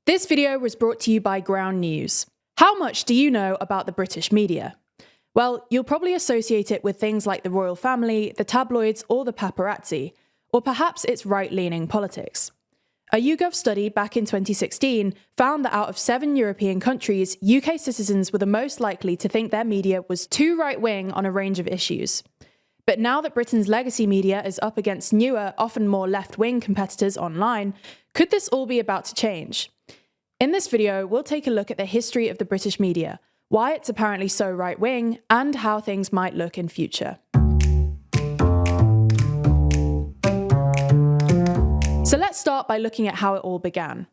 This video was brought to you by Ground News. How much do you know about the British media? Well, you'll probably associate it with things like the royal family, the tabloids, or the paparazzi, or perhaps it's right-leaning politics. A YouGov study back in 2016 found that out of 7 European countries, UK citizens were the most likely to think their media was too right-wing on a range of issues. But now that Britain's legacy media is up against newer, often more left-wing competitors online, could this all be about to change? In this video, we'll take a look at the history of the British media, why it's apparently so right-wing, and how things might look in future. So let's start by looking at how it all began.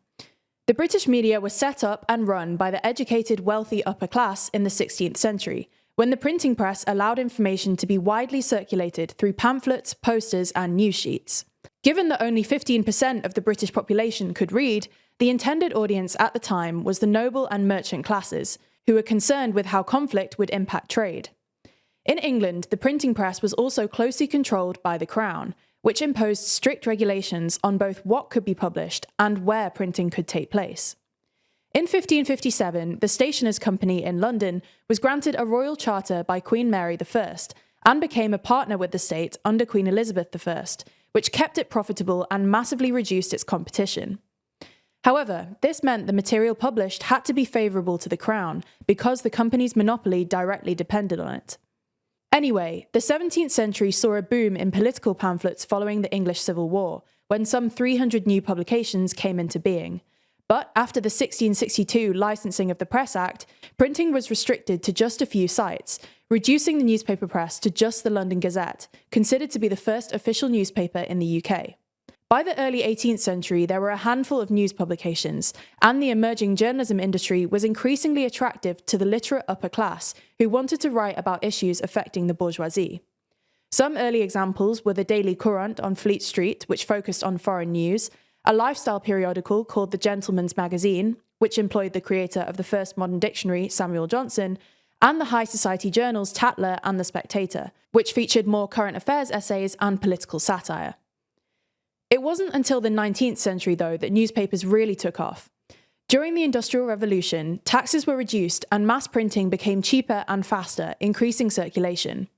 The British media was set up and run by the educated, wealthy upper class in the 16th century, when the printing press allowed information to be widely circulated through pamphlets, posters, and news sheets. Given that only 15% of the British population could read, the intended audience at the time was the noble and merchant classes, who were concerned with how conflict would impact trade. In England, the printing press was also closely controlled by the Crown, which imposed strict regulations on both what could be published and where printing could take place. In 1557, the Stationers' Company in London was granted a royal charter by Queen Mary I and became a partner with the state under Queen Elizabeth I, which kept it profitable and massively reduced its competition. However, this meant the material published had to be favourable to the Crown because the company's monopoly directly depended on it. Anyway, the 17th century saw a boom in political pamphlets following the English Civil War, when some 300 new publications came into being. But after the 1662 Licensing of the Press Act, printing was restricted to just a few sites, reducing the newspaper press to just the London Gazette, considered to be the first official newspaper in the UK. By the early 18th century, there were a handful of news publications, and the emerging journalism industry was increasingly attractive to the literate upper class who wanted to write about issues affecting the bourgeoisie. Some early examples were the Daily Courant on Fleet Street, which focused on foreign news, a lifestyle periodical called The Gentleman's Magazine, which employed the creator of the first modern dictionary, Samuel Johnson, and the high society journals Tatler and The Spectator, which featured more current affairs essays and political satire. It wasn't until the 19th century, though, that newspapers really took off. During the Industrial Revolution, taxes were reduced and mass printing became cheaper and faster, increasing circulation.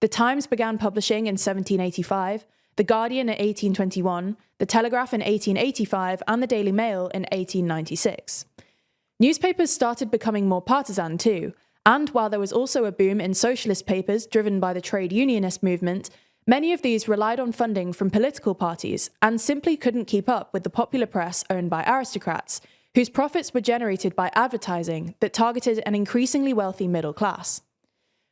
The Times began publishing in 1785, The Guardian in 1821, The Telegraph in 1885, and the Daily Mail in 1896. Newspapers started becoming more partisan too, and while there was also a boom in socialist papers driven by the trade unionist movement, many of these relied on funding from political parties and simply couldn't keep up with the popular press owned by aristocrats, whose profits were generated by advertising that targeted an increasingly wealthy middle class.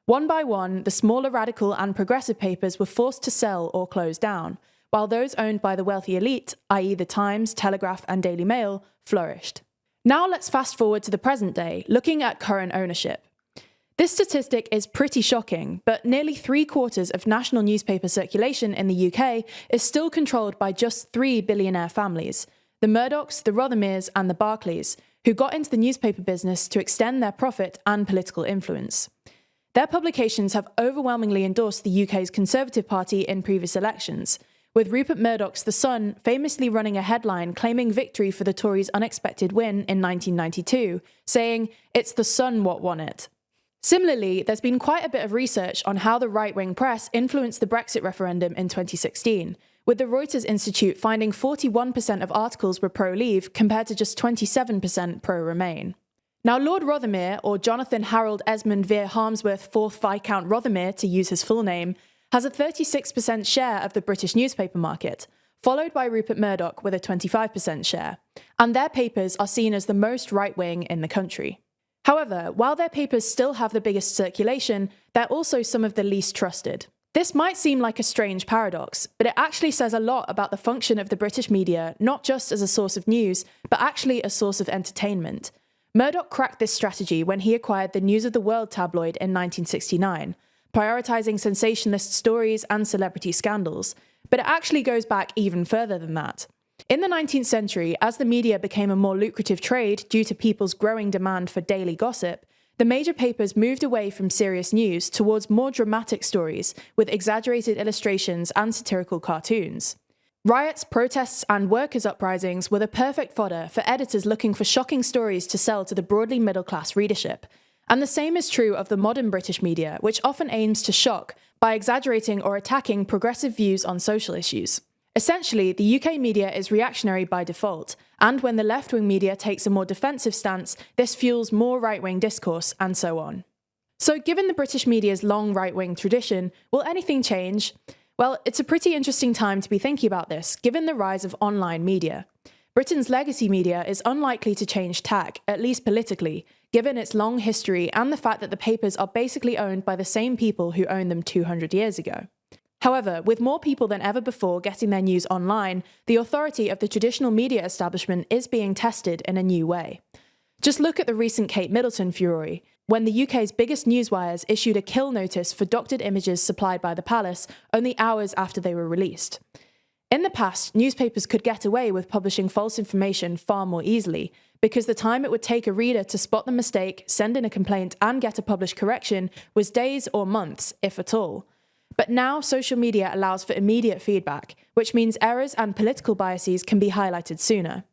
One by one, the smaller radical and progressive papers were forced to sell or close down, while those owned by the wealthy elite, i.e. the Times, Telegraph, and Daily Mail, flourished. Now let's fast forward to the present day, looking at current ownership. This statistic is pretty shocking, but nearly 3/4 of national newspaper circulation in the UK is still controlled by just 3 billionaire families, the Murdochs, the Rothermeres, and the Barclays, who got into the newspaper business to extend their profit and political influence. Their publications have overwhelmingly endorsed the UK's Conservative Party in previous elections, with Rupert Murdoch's The Sun famously running a headline claiming victory for the Tories' unexpected win in 1992, saying, "It's the Sun what won it." Similarly, there's been quite a bit of research on how the right-wing press influenced the Brexit referendum in 2016, with the Reuters Institute finding 41% of articles were pro-Leave compared to just 27% pro-Remain. Now, Lord Rothermere, or Jonathan Harold Esmond Vere Harmsworth 4th Viscount Rothermere, to use his full name, has a 36% share of the British newspaper market, followed by Rupert Murdoch with a 25% share, and their papers are seen as the most right-wing in the country. However, while their papers still have the biggest circulation, they're also some of the least trusted. This might seem like a strange paradox, but it actually says a lot about the function of the British media, not just as a source of news, but actually a source of entertainment. Murdoch cracked this strategy when he acquired the News of the World tabloid in 1969, prioritising sensationalist stories and celebrity scandals, but it actually goes back even further than that. In the 19th century, as the media became a more lucrative trade due to people's growing demand for daily gossip, the major papers moved away from serious news towards more dramatic stories with exaggerated illustrations and satirical cartoons. Riots, protests, and workers' uprisings were the perfect fodder for editors looking for shocking stories to sell to the broadly middle-class readership. And the same is true of the modern British media, which often aims to shock by exaggerating or attacking progressive views on social issues. Essentially, the UK media is reactionary by default, and when the left-wing media takes a more defensive stance, this fuels more right-wing discourse, and so on. So given the British media's long right-wing tradition, will anything change? Well, it's a pretty interesting time to be thinking about this, given the rise of online media. Britain's legacy media is unlikely to change tack, at least politically, given its long history and the fact that the papers are basically owned by the same people who owned them 200 years ago. However, with more people than ever before getting their news online, the authority of the traditional media establishment is being tested in a new way. Just look at the recent Kate Middleton furore, when the UK's biggest newswires issued a kill notice for doctored images supplied by the palace only hours after they were released. In the past, newspapers could get away with publishing false information far more easily, because the time it would take a reader to spot the mistake, send in a complaint, and get a published correction was days or months, if at all. But now social media allows for immediate feedback, which means errors and political biases can be highlighted sooner.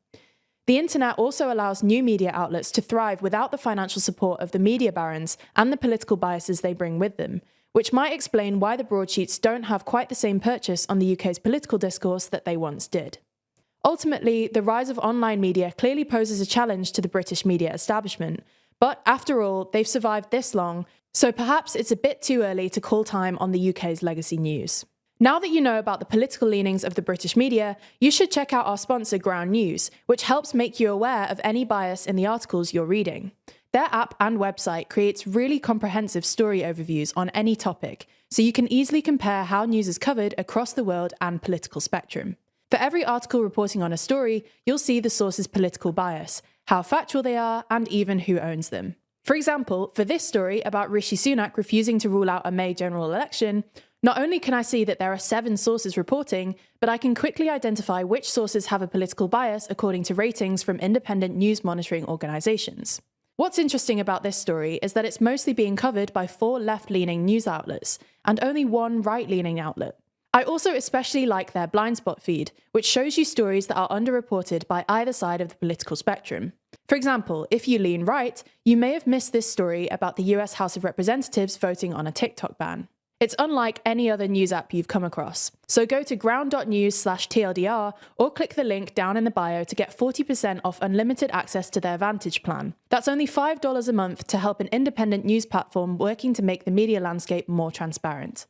The internet also allows new media outlets to thrive without the financial support of the media barons and the political biases they bring with them, which might explain why the broadsheets don't have quite the same purchase on the UK's political discourse that they once did. Ultimately, the rise of online media clearly poses a challenge to the British media establishment, but after all, they've survived this long, so perhaps it's a bit too early to call time on the UK's legacy news. Now that you know about the political leanings of the British media, you should check out our sponsor Ground News, which helps make you aware of any bias in the articles you're reading. Their app and website creates really comprehensive story overviews on any topic, so you can easily compare how news is covered across the world and political spectrum. For every article reporting on a story, you'll see the source's political bias, how factual they are, and even who owns them. For example, for this story about Rishi Sunak refusing to rule out a May general election, not only can I see that there are 7 sources reporting, but I can quickly identify which sources have a political bias according to ratings from independent news monitoring organisations. What's interesting about this story is that it's mostly being covered by 4 left-leaning news outlets, and only 1 right-leaning outlet. I also especially like their blind spot feed, which shows you stories that are underreported by either side of the political spectrum. For example, if you lean right, you may have missed this story about the US House of Representatives voting on a TikTok ban. It's unlike any other news app you've come across. So go to ground.news/TLDR or click the link down in the bio to get 40% off unlimited access to their Vantage plan. That's only $5 a month to help an independent news platform working to make the media landscape more transparent.